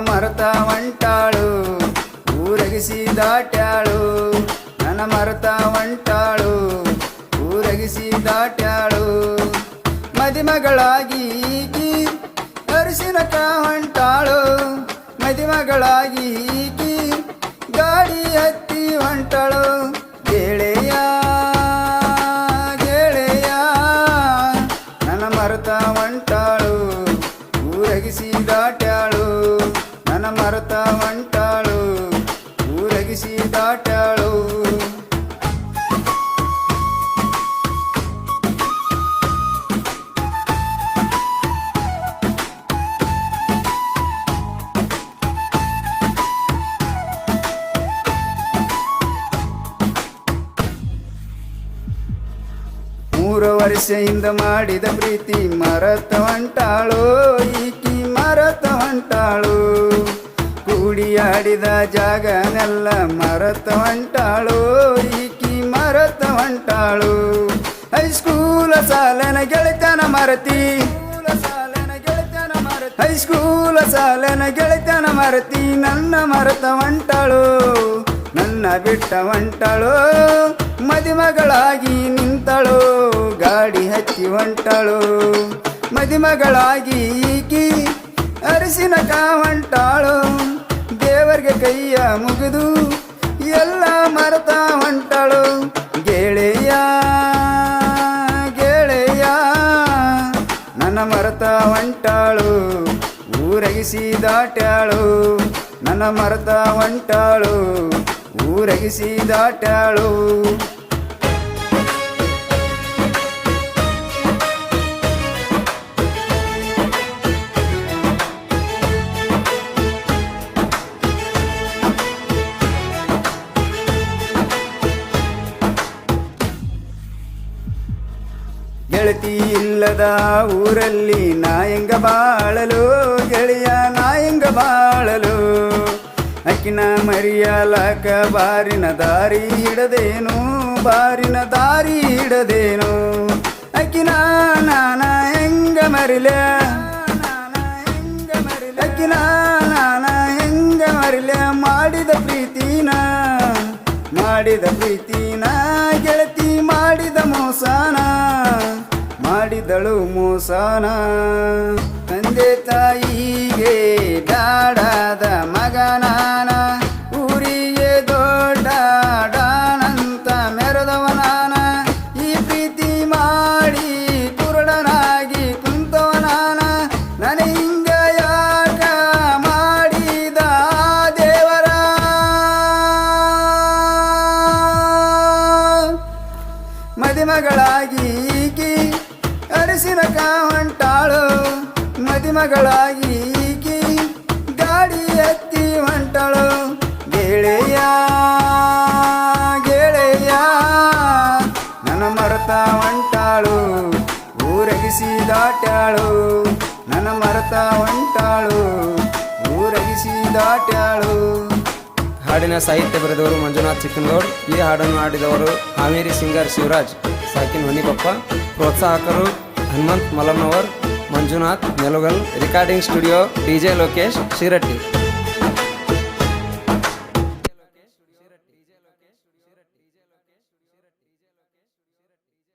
ಮರತ ಹೊಂಟಾಳು ಊರಗಿಸಿ ದಾಟ್ಯಾಳು ನನ್ನ ಮರತ ಹೊಂಟಾಳು ಊರಗಿಸಿ ದಾಟ್ಯಾಳು ಮದಿಮಗಳಾಗಿ ಈಕಿ ಅರಿಶಿನಕ ಹೊಂಟಾಳು ಮದಿಮಗಳಾಗಿ ಈಕಿ ಗಾಡಿ ಹತ್ತಿ ಹೊಂಟಾಳು ಗೆಳೆಯ ಗೆಳೆಯ ನನ್ನ ಮರತ ಹೊಂಟಾಳು ಊರಗಿಸಿ ದಾಟ್ಯಾಳು ನನ್ನ ಮರತ ಹೊಂಟಾಳು ಊರಗಿಸಿ ದಾಟ್ಯಾಳು ಮೂರು ವರ್ಷದಿಂದ ಮಾಡಿದ ಪ್ರೀತಿ ಮರತ ಹೊಂಟಾಳು ಈಕಿ ಮರತ ಹೊಂಟಾಳು ಕೂಡಿಯಾಡಿದ ಜಾಗನೆಲ್ಲ ಮರತ ಹೊಂಟಾಳು ಈಕಿ ಮರತ ಹೊಂಟಾಳು ಹೈಸ್ಕೂಲ ಸಾಲನ ಗೆಳೆತನ ಮರತಿ ಹೈಸ್ಕೂಲ ಸಾಲನ ಗೆಳೆತನ ಮರತಿ ನನ್ನ ಮರತ ಹೊಂಟಾಳು ನನ್ನ ಬಿಟ್ಟ ಹೊಂಟಾಳು ಮದಿಮಗಳಾಗಿ ನಿಂತಳು ಗಾಡಿ ಹಚ್ಚಿ ಹೊಂಟಾಳು ಮದಿಮಗಳಾಗಿ ಈಕಿ ಅರಿಶಿನಕ ಹೊಂಟಾಳು ದೇವರಿಗೆ ಕೈಯ ಮುಗಿದು ಎಲ್ಲ ಮರತ ಹೊಂಟಾಳು ಗೆಳೆಯ ಗೆಳೆಯ ನನ್ನ ಮರತ ಹೊಂಟಾಳು ಊರಗಿಸಿ ದಾಟ್ಯಾಳು ನನ್ನ ಮರತ ಹೊಂಟಾಳು ಊರಗಿಸಿ ದಾಟ್ಯಾಳು ಗೆಳತಿ ಇಲ್ಲದ ಊರಲ್ಲಿ ನಾಯಂಗ ಬಾಳಲು ಗೆಳೆಯ ನಾಯಂಗ ಬಾಳಲು ಅಕ್ಕಿನ ಮರಿಯಲಕ ಬಾರಿನ ದಾರಿ ಹಿಡದೇನು ಬಾರಿನ ದಾರಿ ಹಿಡದೇನು ಅಕ್ಕಿನ ನಾನ ಹೆಂಗ ಮರಿಲ ಅಕ್ಕಿನ ನಾನ ಹೆಂಗ ಮರಿಲ ಮಾಡಿದ ಪ್ರೀತಿನ ಗೆಳತಿ ಮಾಡಿದ ಮೋಸನ ಮಾಡಿದಳು ಮೋಸನ ತಂದೆ ತಾಯಿಗೆ ಬ್ಯಾಡಾದ ಮಗನಾನ ಊರಿಗೆ ದೊಡ್ಡ ಡಾನಂತ ಮೆರೆದವನಾನ ಈ ಪ್ರೀತಿ ಮಾಡಿ ಕುರುಡನಾಗಿ ಕುಂತವನಾನ ನನ ಹಿಂಗ ಯಾಕ ಮಾಡಿದ ದೇವರ ಮದಿಮಗಳಾಗಿ ಈಕಿ ಅರಿಶಿನಕ ಹೊಂಟಾಳು ಮದಿಮಗಳಾಗಿ ಈಕಿ ಗಾಡಿ ಹತ್ತಿ ಹೊಂಟಾಳು ಗೆಳೆಯ ಗೆಳೆಯ ನನ್ನ ಮರತ ಹೊಂಟಾಳು ಊರಗಿಸಿ ದಾಟ್ಯಾಳು ನನ್ನ ಮರತ ಹೊಂಟಾಳು ಊರಗಿಸಿ ದಾಟ್ಯಾಳು ಹಾಡಿನ ಸಾಹಿತ್ಯ ಬರೆದವರು ಮಂಜುನಾಥ್ ಚಿಕ್ಕನಗೌಡ್. ಈ ಹಾಡನ್ನು ಹಾಡಿದವರು ಹಾವೇರಿ ಸಿಂಗರ್ ಶಿವರಾಜ್ ಸಾಕಿನ್ ಹೊನ್ನಿಕೊಪ್ಪ. ಪ್ರೋತ್ಸಾಹಕರು Hanumanth Malamnavar, Manjunath Nelagal. Recording studio DJ Lokesh Shiratti.